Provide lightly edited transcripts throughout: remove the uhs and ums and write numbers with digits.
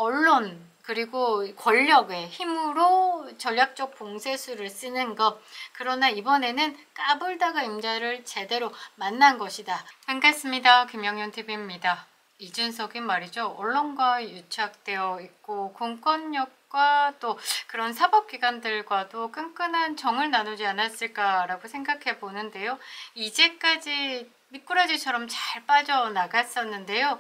언론 그리고 권력의 힘으로 전략적 봉쇄수를 쓰는 것. 그러나 이번에는 까불다가 임자를 제대로 만난 것이다. 반갑습니다. 김영현TV입니다. 이준석이 말이죠. 언론과 유착되어 있고 공권력과 또 그런 사법기관들과도 끈끈한 정을 나누지 않았을까라고 생각해 보는데요. 이제까지 미꾸라지처럼 잘 빠져나갔었는데요.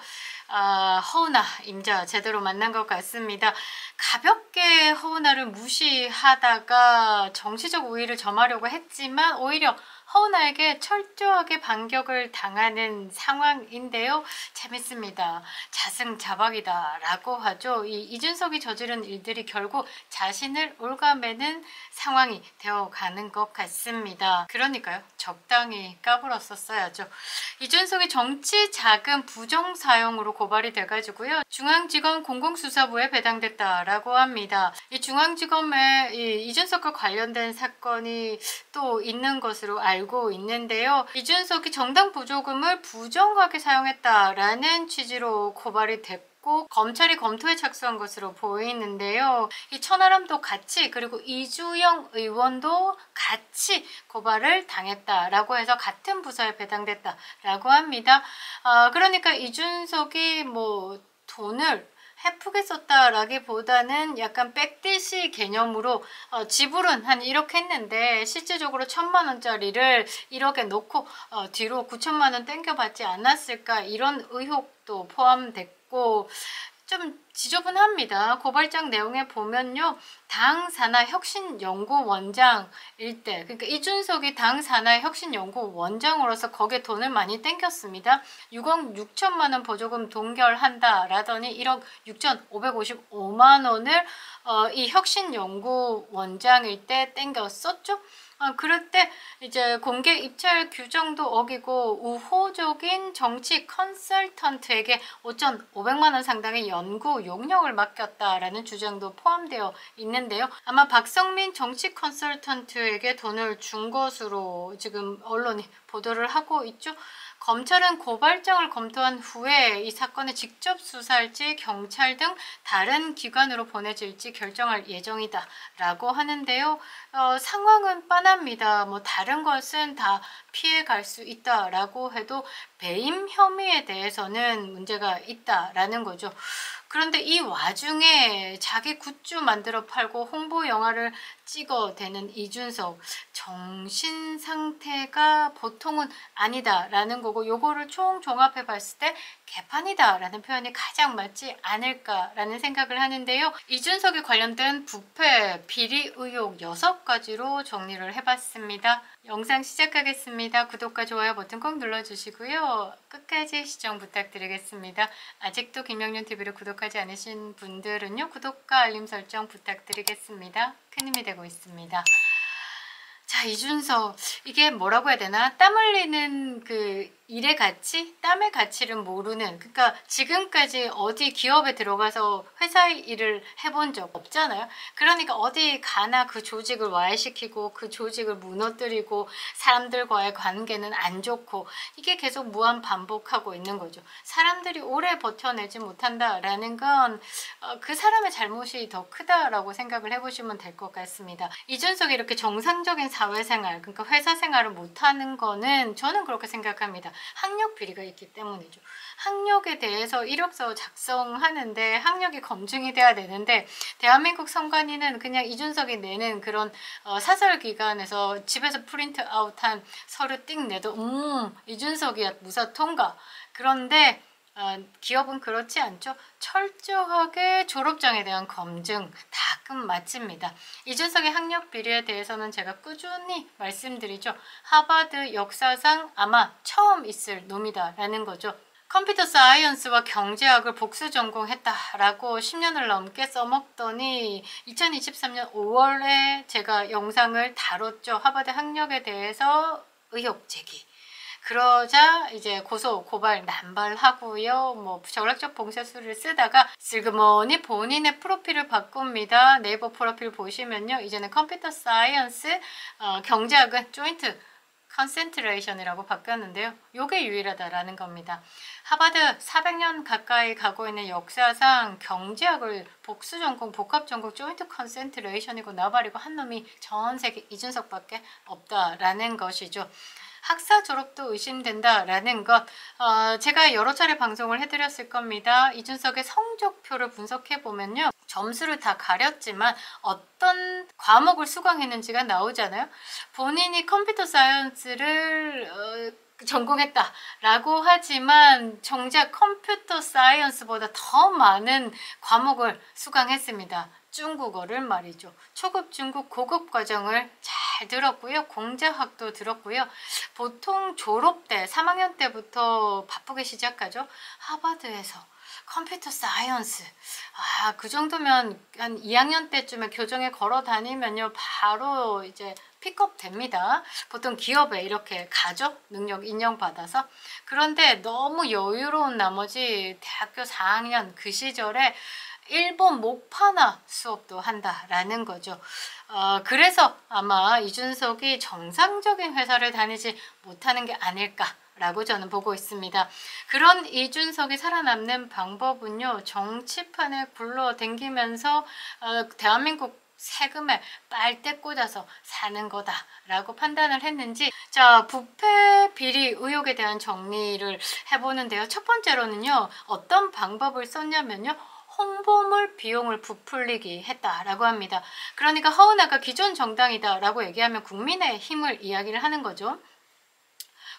허은하 임자 제대로 만난 것 같습니다. 가볍게 허은하를 무시하다가 정치적 우위를 점하려고 했지만 오히려 허은하에게 철저하게 반격을 당하는 상황인데요. 재밌습니다. 자승자박이다 라고 하죠. 이준석이 저지른 일들이 결국 자신을 올가매는 상황이 되어가는 것 같습니다. 그러니까요. 적당히 까불었었어야죠. 이준석이 정치 자금 부정 사용으로 고발이 돼가지고요. 중앙지검 공공수사부에 배당됐다라고 합니다. 이 중앙지검에 이준석과 관련된 사건이 또 있는 것으로 알고 있는데요. 이준석이 정당 보조금을 부정하게 사용했다라는 취지로 고발이 됐고 검찰이 검토에 착수한 것으로 보이는데요. 이 천하람도 같이 그리고 이주영 의원도 같이 고발을 당했다라고 해서 같은 부서에 배당됐다라고 합니다. 그러니까 이준석이 뭐 돈을 해프게 썼다라기보다는 약간 백디시 개념으로 지불은 한 1억 했는데 실질적으로 1,000만 원짜리를 1억에 놓고 뒤로 9천만 원 땡겨받지 않았을까 이런 의혹도 포함됐고 좀 지저분합니다. 고발장 내용에 보면요. 당 산하 혁신연구원장일 때 그러니까 이준석이 당 산하 혁신연구원장으로서 거기에 돈을 많이 땡겼습니다. 6억 6천만 원 보조금 동결한다라더니 1억 6,555만 원을 이 혁신연구원장일 때 땡겼었죠. 그럴 때 이제 공개 입찰 규정도 어기고 우호적인 정치 컨설턴트에게 5,500만 원 상당의 연구 용역을 맡겼다라는 주장도 포함되어 있는데요. 아마 박성민 정치 컨설턴트에게 돈을 준 것으로 지금 언론이 보도를 하고 있죠. 검찰은 고발장을 검토한 후에 이 사건을 직접 수사할지 경찰 등 다른 기관으로 보내질지 결정할 예정이다 라고 하는데요. 상황은 뻔합니다. 뭐 다른 것은 다 피해갈 수 있다라고 해도 배임 혐의에 대해서는 문제가 있다라는 거죠. 그런데 이 와중에 자기 굿즈 만들어 팔고 홍보 영화를 찍어대는 이준석 정신 상태가 보통은 아니다라는 거고 요거를 총 종합해 봤을 때 개판이다라는 표현이 가장 맞지 않을까라는 생각을 하는데요. 이준석에 관련된 부패, 비리 의혹 6가지로 정리를 해봤습니다. 영상 시작하겠습니다. 구독과 좋아요 버튼 꼭 눌러주시고요. 끝까지 시청 부탁드리겠습니다. 아직도 김영윤TV를 구독하지 않으신 분들은요. 구독과 알림 설정 부탁드리겠습니다. 큰 힘이 되고 있습니다. 자, 이준석 이게 뭐라고 해야 되나? 땀 흘리는 그 일의 가치? 땀의 가치를 모르는 그러니까 지금까지 어디 기업에 들어가서 회사 일을 해본 적 없잖아요. 그러니까 어디 가나 그 조직을 와해시키고 그 조직을 무너뜨리고 사람들과의 관계는 안 좋고 이게 계속 무한 반복하고 있는 거죠. 사람들이 오래 버텨내지 못한다라는 건 그 사람의 잘못이 더 크다라고 생각을 해보시면 될 것 같습니다. 이준석이 이렇게 정상적인 사회생활 그러니까 회사 생활을 못하는 거는 저는 그렇게 생각합니다. 학력 비리가 있기 때문이죠. 학력에 대해서 이력서 작성하는데 학력이 검증이 돼야 되는데 대한민국 선관위는 그냥 이준석이 내는 그런 사설기관에서 집에서 프린트 아웃한 서류 띡 내도 이준석이야 무사 통과. 그런데 기업은 그렇지 않죠. 철저하게 졸업장에 대한 검증 다 끝마칩니다. 이준석의 학력 비리에 대해서는 제가 꾸준히 말씀드리죠. 하버드 역사상 아마 처음 있을 놈이다라는 거죠. 컴퓨터 사이언스와 경제학을 복수 전공했다라고 10년을 넘게 써먹더니 2023년 5월에 제가 영상을 다뤘죠. 하버드 학력에 대해서 의혹 제기. 그러자 이제 고소, 고발, 남발하고요. 뭐 전략적 봉쇄수를 쓰다가 슬그머니 본인의 프로필을 바꿉니다. 네이버 프로필 보시면요. 이제는 컴퓨터 사이언스, 경제학은 조인트 컨센트레이션이라고 바뀌었는데요. 요게 유일하다라는 겁니다. 하버드 400년 가까이 가고 있는 역사상 경제학을 복수 전공, 복합 전공, 조인트 컨센트레이션이고 나발이고 한 놈이 전 세계 이준석밖에 없다라는 것이죠. 학사 졸업도 의심된다라는 것, 제가 여러 차례 방송을 해드렸을 겁니다. 이준석의 성적표를 분석해보면요. 점수를 다 가렸지만 어떤 과목을 수강했는지가 나오잖아요. 본인이 컴퓨터 사이언스를 전공했다라고 하지만 정작 컴퓨터 사이언스보다 더 많은 과목을 수강했습니다. 중국어를 말이죠. 초급, 중급, 고급 과정을 잘 들었고요. 공자학도 들었고요. 보통 졸업 때, 3학년 때부터 바쁘게 시작하죠. 하버드에서 컴퓨터 사이언스. 그 정도면 한 2학년 때쯤에 교정에 걸어 다니면요. 바로 이제 픽업 됩니다. 보통 기업에 이렇게 가죠. 능력 인정받아서. 그런데 너무 여유로운 나머지 대학교 4학년 그 시절에 일본 목파나 수업도 한다라는 거죠. 그래서 아마 이준석이 정상적인 회사를 다니지 못하는 게 아닐까라고 저는 보고 있습니다. 그런 이준석이 살아남는 방법은요. 정치판에 굴러댕기면서 대한민국 세금에 빨대 꽂아서 사는 거다라고 판단을 했는지, 자, 부패 비리 의혹에 대한 정리를 해보는데요. 첫 번째로는요. 어떤 방법을 썼냐면요. 홍보물 비용을 부풀리기 했다라고 합니다. 그러니까 허은하가 기존 정당이다라고 얘기하면 국민의힘을 이야기를 하는 거죠.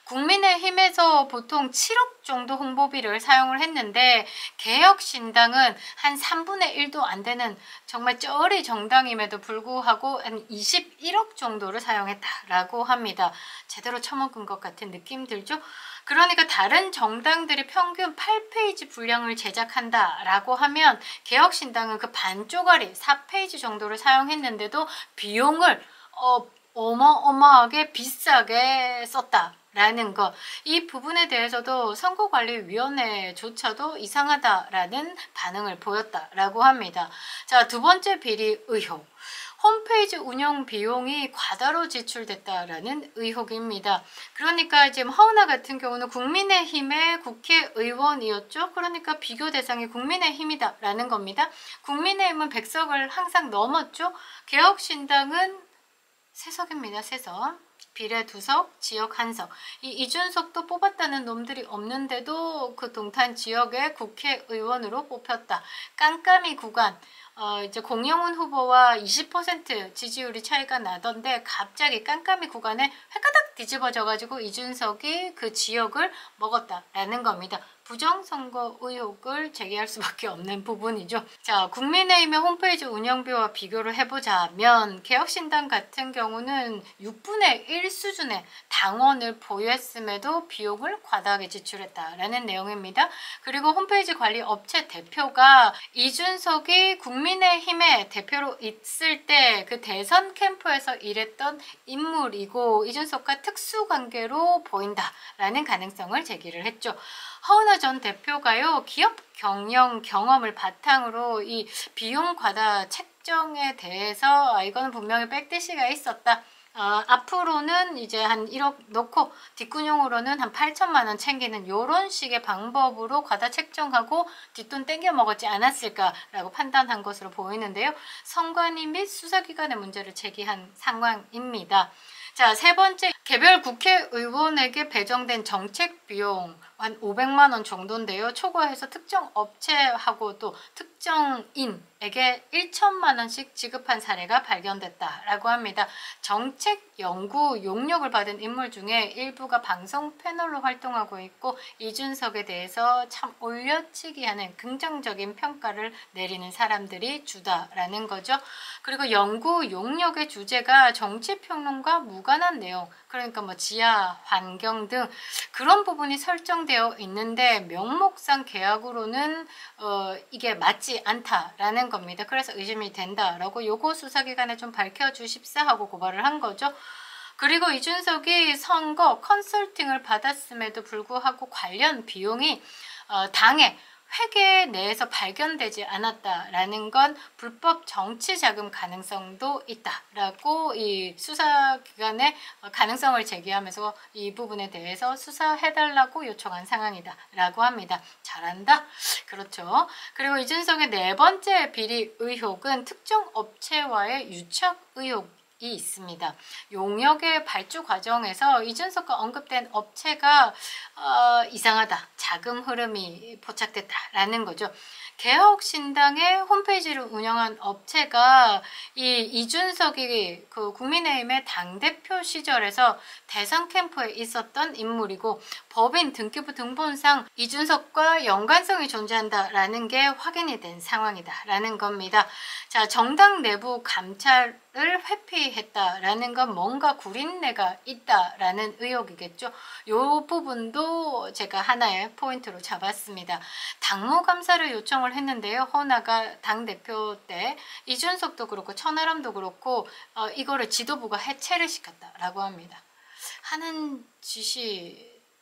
국민의힘에서 보통 7억 정도 홍보비를 사용을 했는데 개혁신당은 한 3분의 1도 안 되는 정말 쩌리 정당임에도 불구하고 한 21억 정도를 사용했다라고 합니다. 제대로 처먹은 것 같은 느낌 들죠? 그러니까 다른 정당들이 평균 8페이지 분량을 제작한다라고 하면 개혁신당은 그 반쪼가리 4페이지 정도를 사용했는데도 비용을 어마어마하게 비싸게 썼다라는 것. 이 부분에 대해서도 선거관리위원회조차도 이상하다라는 반응을 보였다라고 합니다. 자, 두 번째 비리 의혹. 홈페이지 운영 비용이 과다로 지출됐다라는 의혹입니다. 그러니까 지금 허은하 같은 경우는 국민의힘의 국회의원이었죠. 그러니까 비교 대상이 국민의힘이다라는 겁니다. 국민의힘은 100석을 항상 넘었죠. 개혁신당은 3석입니다. 3석. 비례 2석, 지역 1석. 이 이준석도 뽑았다는 놈들이 없는데도 그 동탄 지역의 국회의원으로 뽑혔다. 깜깜이 구간. 이제 공영훈 후보와 20% 지지율이 차이가 나던데 갑자기 깜깜이 구간에 획가닥 뒤집어져가지고 이준석이 그 지역을 먹었다라는 겁니다. 부정선거 의혹을 제기할 수밖에 없는 부분이죠. 자, 국민의힘의 홈페이지 운영비와 비교를 해보자면 개혁신당 같은 경우는 6분의 1 수준의 당원을 보유했음에도 비용을 과다하게 지출했다라는 내용입니다. 그리고 홈페이지 관리 업체 대표가 이준석이 국민의힘의 대표로 있을 때 그 대선 캠프에서 일했던 인물이고 이준석과 특수관계로 보인다라는 가능성을 제기를 했죠. 허은하 전 대표가요, 기업 경영 경험을 바탕으로 이 비용 과다 책정에 대해서 이거는 분명히 백대시가 있었다. 앞으로는 이제 한 1억 넣고 뒷구녕으로는 한 8천만 원 챙기는 이런 식의 방법으로 과다 책정하고 뒷돈 땡겨 먹었지 않았을까라고 판단한 것으로 보이는데요. 선관위 및 수사기관의 문제를 제기한 상황입니다. 자, 세 번째, 개별 국회의원에게 배정된 정책 비용 한 500만 원 정도인데요. 초과해서 특정 업체하고 또 특정인에게 1천만 원씩 지급한 사례가 발견됐다라고 합니다. 정책 연구 용역을 받은 인물 중에 일부가 방송 패널로 활동하고 있고 이준석에 대해서 참 올려치기 하는 긍정적인 평가를 내리는 사람들이 주다라는 거죠. 그리고 연구 용역의 주제가 정치평론과 무관한 내용, 그러니까 뭐 지하, 환경 등 그런 부분이 설정되어 있는데 명목상 계약으로는 이게 맞지 않다라는 겁니다. 그래서 의심이 된다라고 요거 수사기관에 좀 밝혀주십사 하고 고발을 한 거죠. 그리고 이준석이 선거 컨설팅을 받았음에도 불구하고 관련 비용이 당에 회계 내에서 발견되지 않았다라는 건 불법 정치 자금 가능성도 있다라고 이 수사기관에 가능성을 제기하면서 이 부분에 대해서 수사해달라고 요청한 상황이다라고 합니다. 잘한다? 그렇죠. 그리고 이준석의 네 번째 비리 의혹은 특정 업체와의 유착 의혹 이 있습니다. 용역의 발주 과정에서 이준석과 언급된 업체가 이상하다. 자금 흐름이 포착됐다라는 거죠. 개혁신당의 홈페이지를 운영한 업체가 이 이준석이 그 국민의힘의 당대표 시절에서 대선 캠프에 있었던 인물이고 법인 등기부 등본상 이준석과 연관성이 존재한다라는 게 확인이 된 상황이다라는 겁니다. 자, 정당 내부 감찰을 회피했다라는 건 뭔가 구린내가 있다라는 의혹이겠죠. 이 부분도 제가 하나의 포인트로 잡았습니다. 당무감사를 요청을 했는데요. 허나가 당대표 때 이준석도 그렇고 천하람도 그렇고 이거를 지도부가 해체를 시켰다라고 합니다. 하는 짓이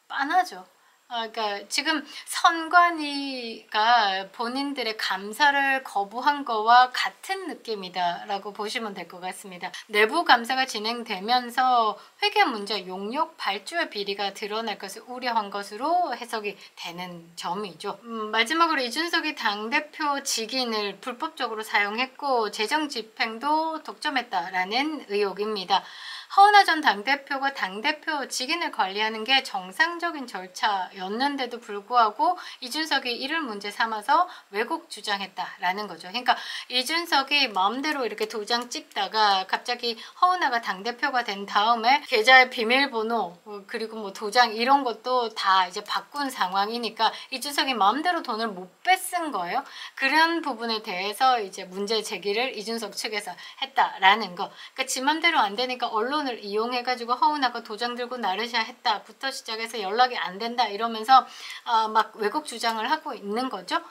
빤하죠. 그러니까 지금 선관위가 본인들의 감사를 거부한 거와 같은 느낌이다라고 보시면 될 것 같습니다. 내부 감사가 진행되면서 회계 문제, 용역 발주의 비리가 드러날 것을 우려한 것으로 해석이 되는 점이죠. 마지막으로 이준석이 당대표 직인을 불법적으로 사용했고 재정 집행도 독점했다라는 의혹입니다. 허은하 전 당대표가 당대표 직인을 관리하는 게 정상적인 절차였는데도 불구하고 이준석이 이를 문제 삼아서 왜곡 주장했다라는 거죠. 그러니까 이준석이 마음대로 이렇게 도장 찍다가 갑자기 허은하가 당대표가 된 다음에 계좌의 비밀번호 그리고 뭐 도장 이런 것도 다 이제 바꾼 상황이니까 이준석이 마음대로 돈을 못 뺏은 거예요. 그런 부분에 대해서 이제 문제 제기를 이준석 측에서 했다라는 거. 그러니까 지 맘대로 안 되니까 언론을 이용해가지고 허은하가 도장 들고 나르샤 했다부터 시작해서 연락이 안 된다 이러면서 막 왜곡 주장을 하고 있는 거죠.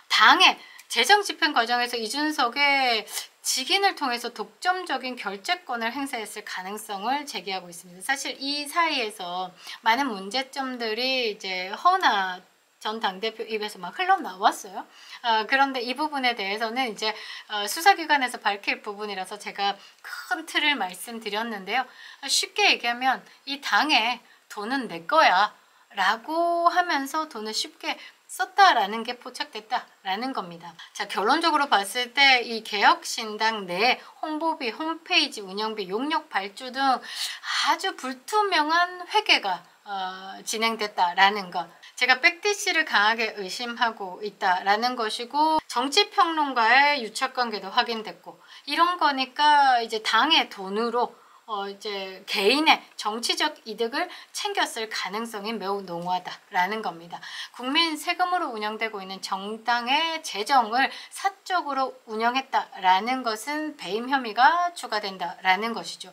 당의 재정 집행 과정에서 이준석의 직인을 통해서 독점적인 결재권을 행사했을 가능성을 제기하고 있습니다. 사실 이 사이에서 많은 문제점들이 이제 허은하 전 당대표 입에서 막 흘러나왔어요. 그런데 이 부분에 대해서는 이제 수사기관에서 밝힐 부분이라서 제가 큰 틀을 말씀드렸는데요. 쉽게 얘기하면 이 당에 돈은 내 거야 라고 하면서 돈을 쉽게 썼다라는 게 포착됐다라는 겁니다. 자, 결론적으로 봤을 때 이 개혁신당 내 홍보비, 홈페이지 운영비, 용역 발주 등 아주 불투명한 회계가 진행됐다라는 것. 제가 백디씨를 강하게 의심하고 있다라는 것이고 정치평론가의 유착관계도 확인됐고 이런 거니까 이제 당의 돈으로 이제 개인의 정치적 이득을 챙겼을 가능성이 매우 농후하다라는 겁니다. 국민 세금으로 운영되고 있는 정당의 재정을 사적으로 운영했다라는 것은 배임 혐의가 추가된다라는 것이죠.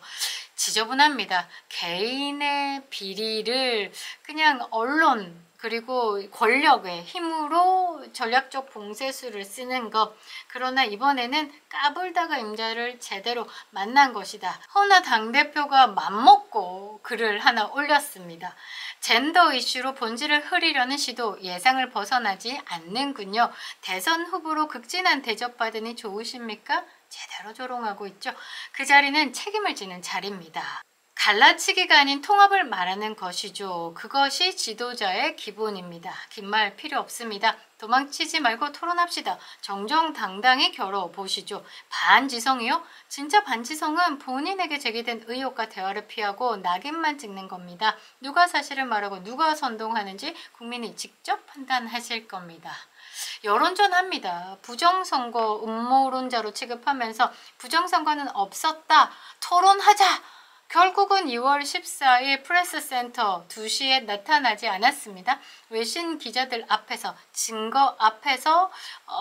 지저분합니다. 개인의 비리를 그냥 언론 그리고 권력의 힘으로 전략적 봉쇄수를 쓰는 것. 그러나 이번에는 까불다가 임자를 제대로 만난 것이다. 허나 당대표가 맘먹고 글을 하나 올렸습니다. 젠더 이슈로 본질을 흐리려는 시도 예상을 벗어나지 않는군요. 대선 후보로 극진한 대접받으니 좋으십니까? 제대로 조롱하고 있죠. 그 자리는 책임을 지는 자리입니다. 갈라치기가 아닌 통합을 말하는 것이죠. 그것이 지도자의 기본입니다. 긴 말 필요 없습니다. 도망치지 말고 토론합시다. 정정당당히 겨뤄보시죠. 반지성이요? 진짜 반지성은 본인에게 제기된 의혹과 대화를 피하고 낙인만 찍는 겁니다. 누가 사실을 말하고 누가 선동하는지 국민이 직접 판단하실 겁니다. 여론전합니다. 부정선거 음모론자로 취급하면서 부정선거는 없었다. 토론하자. 결국은 2월 14일 프레스센터 2시에 나타나지 않았습니다. 외신 기자들 앞에서 증거 앞에서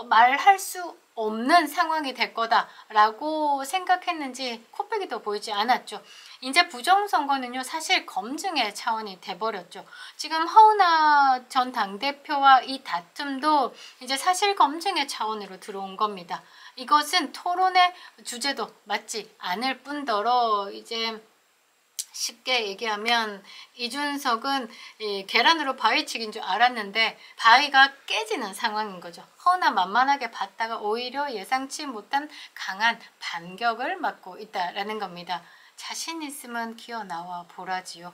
말할 수 없는 상황이 될 거다라고 생각했는지 코빼기도 보이지 않았죠. 이제 부정선거는요 사실 검증의 차원이 돼버렸죠. 지금 허은하 전 당대표와 이 다툼도 이제 사실 검증의 차원으로 들어온 겁니다. 이것은 토론의 주제도 맞지 않을 뿐더러 이제 쉽게 얘기하면 이준석은 이 계란으로 바위치기인 줄 알았는데 바위가 깨지는 상황인 거죠. 허나 만만하게 봤다가 오히려 예상치 못한 강한 반격을 맞고 있다라는 겁니다. 자신 있으면 기어 나와 보라지요.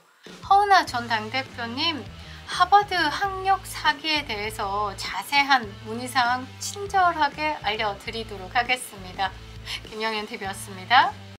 허은하 전 당대표님, 하버드 학력 사기에 대해서 자세한 문의사항 친절하게 알려드리도록 하겠습니다. 김영현 TV였습니다.